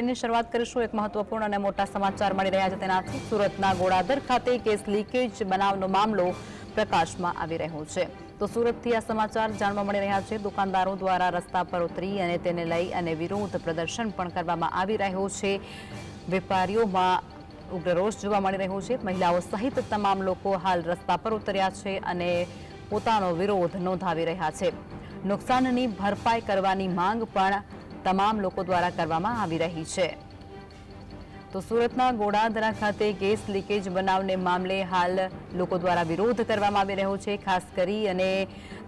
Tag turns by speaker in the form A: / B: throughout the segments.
A: ની શરૂઆત કરીશું એક મહત્વપૂર્ણ અને મોટા સમાચાર મળી રહ્યા છે તેનાથી સુરતના ગોળાદર ખાતે ગેસ લીકેજ બનાવનો મામલો પ્રકાશમાં આવી રહ્યો છે તો સુરતથી આ સમાચાર જાણવા મળી રહ્યા છે દુકાનદારો દ્વારા રસ્તા પર ઉતરી અને તેને લઈ અને વિરોધ પ્રદર્શન પણ કરવામાં આવી રહ્યો છે વેપારીઓમાં ઉગ્ર રોષ જોવા મળી રહ્યો છે મહિલાઓ સહિત તમામ લોકો હાલ રસ્તા પર ઉતર્યા છે અને પોતાનો વિરોધ નોંધાવી રહ્યા છે નુકસાનની ભરપાઈ કરવાની માંગ પણ તમામ લોકો દ્વારા કરવામાં આવી રહી છે તો સુરતના ગોળાદરા ખાતે ગેસ લીકેજ બનાવને મામલે હાલ લોકો દ્વારા વિરોધ કરવામાં આવી રહ્યો છે ખાસ કરી અને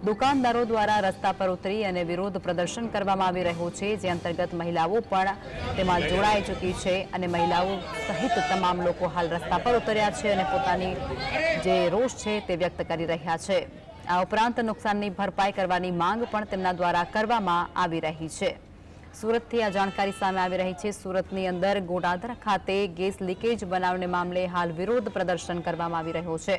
A: દુકાનદારો દ્વારા રસ્તા પર ઉતરી અને વિરોધ પ્રદર્શન કરવામાં આવી રહ્યો છે જે અંતર્ગત મહિલાઓ પણ તેમાં જોડાઈ ચૂકી છે અને મહિલાઓ સહિત તમામ લોકો હાલ રસ્તા પર ઉતર્યા છે અને પોતાની જે રોષ છે તે વ્યક્ત કરી રહ્યા છે આ ઉપરાંત નુકસાનની ભરપાઈ કરવાની માંગ પણ તેમના દ્વારા કરવામાં આવી રહી છે સુરતથી આ જાણકારી સામે આવી રહી છે સુરતની અંદર ગોળાદર ખાતે ગેસ લીકેજ બનાવને મામલે હાલ વિરોધ પ્રદર્શન કરવામાં આવી રહ્યો છે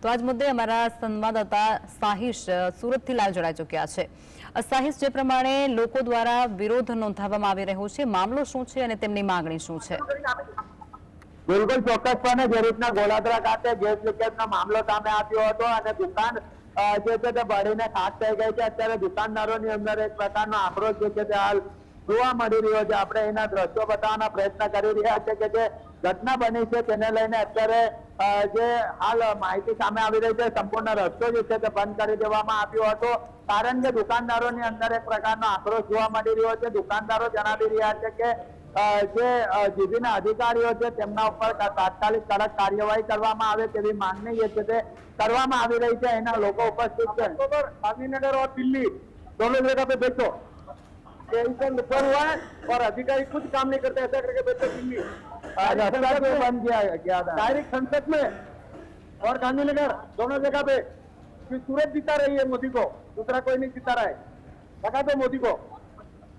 A: તો આજ મુદ્દે અમારા સંવાદદાતા સાહિશ સુરતથી લાઈવ જોડાઈ ચૂક્યા છે સાહિશ જે પ્રમાણે લોકો દ્વારા વિરોધ નોંધાવવામાં આવી રહ્યો છે મામલો શું છે અને તેમની માંગણી શું છે
B: બિલકુલ ચોક્કસપણે જે રીતના ગોળાદરા ખાતે ગેસ લીકેજનો મામલો સામે આવ્યો હતો અને દુકાન જે છે તે બળીને ખાક થઈ ગઈ છે અત્યારે દુકાનદારોની અંદર એક પ્રકારનો આક્રોશ જે છે તે હાલ જોવા મળી રહ્યો છે આપણે એના દ્રશ્યો બતાવવાના પ્રયત્ન કરી રહ્યા છે કે જે ઘટના બની છે તેને લઈને અત્યારે જે હાલ માહિતી સામે આવી રહી છે સંપૂર્ણ રસ્તો જે છે તે બંધ કરી દેવામાં આવ્યો હતો કારણ કે દુકાનદારોની અંદર એક પ્રકારનો આક્રોશ જોવા મળી રહ્યો છે દુકાનદારો જણાવી રહ્યા છે કે જે જીબીના અધિકારીઓ છે તેમના ઉપર તાત્કાલિક કડક કાર્યવાહી કરવામાં આવે તેવી માંગણી જે છે તે કરવામાં આવી રહી છે એના લોકો ઉપસ્થિત છે गांधीनगर और दिल्ली दोनों जगह पे बैठो टेंशन ऊपर हुआ है और अधिकारी कुछ काम नहीं करते ऐसा करके बैठो दिल्ली रास्ता भी बंद किया था डायरेक्ट संसद में और गांधीनगर दोनों जगह पे सूरत जीता रही है मोदी को दूसरा कोई नहीं जीता रहा है लगा दो मोदी को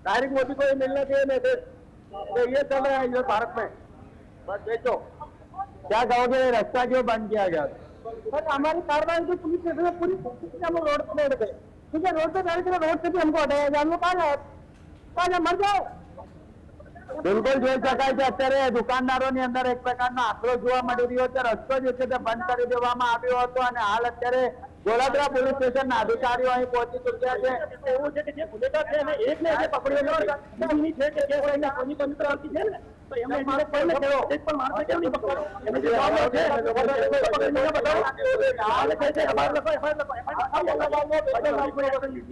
B: डायरेक्ट मोदी को ये मिलना चाहिए मैसेज तो ये चल रहा है इधर भारत में बस देखो क्या कहोगे रास्ता क्यों बंद किया गया सर हमारी कार्रवाई की पुलिस स्टेशन में पूरी हम रोड पे बैठ गए ठीक है रोड पे बैठ के रोड से भी हमको हटाया जाए हम लोग कहाँ मर जाओ બિલકુલ જોઈ શકાય છે અત્યારે દુકાનદારોની અંદર એક પ્રકારનો આક્રોશ જોવા મળી રહ્યો છે રસ્તો જે છે તે બંધ કરી દેવામાં આવ્યો હતો અને હાલ અત્યારે ગોળાદરા પોલીસ સ્ટેશનના અધિકારીઓ અહીં પહોંચી ચૂક્યા છે એવું છે કે જે ગુનેગાર છે એને એક ને એક પકડ્યો છે કે જે કોઈના કોની પવિત્ર આવતી છે ને તો એમને મારે કોઈને કેવો એક પણ માણસ કેમ નહીં પકડો એને જે મામલો છે પકડીને બતાવો હાલ કહે છે અમારે લોકો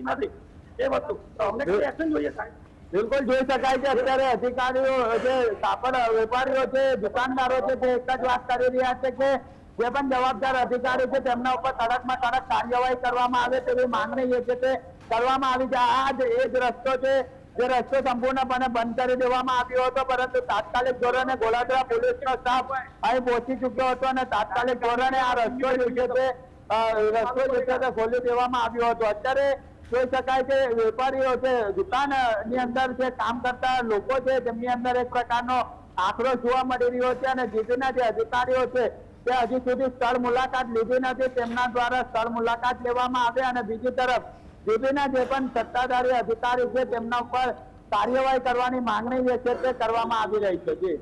B: નથી એ વસ્તુ તો અમને કોઈ એક્શન જોઈએ સાહેબ બિલકુલ જોઈ શકાય છે અત્યારે અધિકારીઓ જે કાપડ વેપારીઓ છે દુકાનદારો છે તે એક જ વાત કરી રહ્યા છે કે જે પણ જવાબદાર અધિકારી છે તેમના ઉપર કડકમાં કડક કાર્યવાહી કરવામાં આવે તેવી માંગણી જે છે તે કરવામાં આવી છે આ જ એ જ રસ્તો છે જે રસ્તો સંપૂર્ણપણે બંધ કરી દેવામાં આવ્યો હતો પરંતુ તાત્કાલિક ધોરણે ગોળાદરા પોલીસનો સ્ટાફ અહીં પહોંચી ચુક્યો હતો અને તાત્કાલિક ધોરણે આ રસ્તો જે છે તે ખોલી દેવામાં આવ્યો હતો અત્યારે જોઈ શકાય છે વેપારીઓ છે દુકાનની અંદર જે કામ કરતા લોકો છે તેમની અંદર એક પ્રકારનો આક્રોશ જોવા મળી રહ્યો છે અને જીબીના જે અધિકારીઓ છે તે હજી સુધી સ્થળ મુલાકાત લીધી નથી તેમના દ્વારા સ્થળ મુલાકાત લેવામાં આવે અને બીજી તરફ જીબીના જે પણ સત્તાધારી અધિકારી છે તેમના ઉપર કાર્યવાહી કરવાની માંગણી જે છે તે કરવામાં આવી રહી છે જી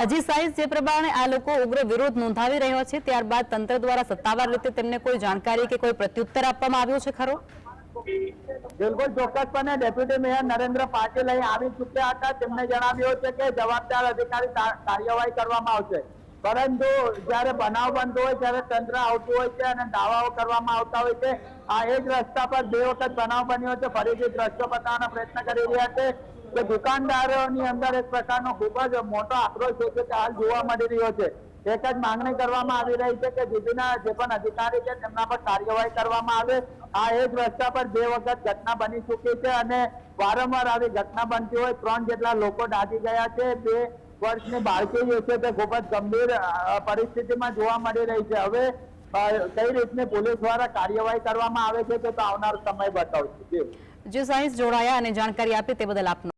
A: હજી સાઈઝ જે પ્રમાણે આ લોકો ઉગ્ર વિરોધ નોંધાવી રહ્યો છે ત્યારબાદ તંત્ર દ્વારા સત્તાવાર રીતે તેમને કોઈ જાણકારી કે કોઈ પ્રત્યુત્તર આપવામાં આવ્યો છે ખરો
B: બિલકુલ ચોક્કસપણે ડેપ્યુટી મેયર નરેન્દ્ર પાટીલ અહીં આવી ચૂક્યા હતા તેમણે જણાવ્યું છે કે જવાબદાર અધિકારી કાર્યવાહી કરવામાં આવશે પરંતુ જયારે બનાવ બનતો હોય ત્યારે તંત્ર આવતું હોય છે અને દાવાઓ કરવામાં આવતા હોય છે આ એ જ રસ્તા પર 2 વખત બનાવ બન્યો છે ફરીથી દ્રશ્યો બતાવવાનો પ્રયત્ન કરી રહ્યા છે કે દુકાનદારોની અંદર એક પ્રકારનો ખૂબ જ મોટો આક્રોશ છે કે હાલ જોવા મળી રહ્યો છે એક જ માંગણી કરવામાં આવી રહી છે કે જીબીના જે પણ અધિકારી છે તેમના પર કાર્યવાહી કરવામાં આવે આ એ જ રસ્તા પર 2 વખત ઘટના બની ચૂકી છે અને વારંવાર આવી ઘટના બનતી હોય 3 જેટલા લોકો દાઝી ગયા છે 2 વર્ષની બાળકી જે છે તે ખૂબ જ ગંભીર પરિસ્થિતિમાં જોવા મળી રહી છે હવે કઈ રીતની પોલીસ દ્વારા કાર્યવાહી કરવામાં આવે છે તો આવનાર સમય બતાવશે
A: જે સાઈઝ જોડાયા અને જાણકારી આપી તે બદલ આપનો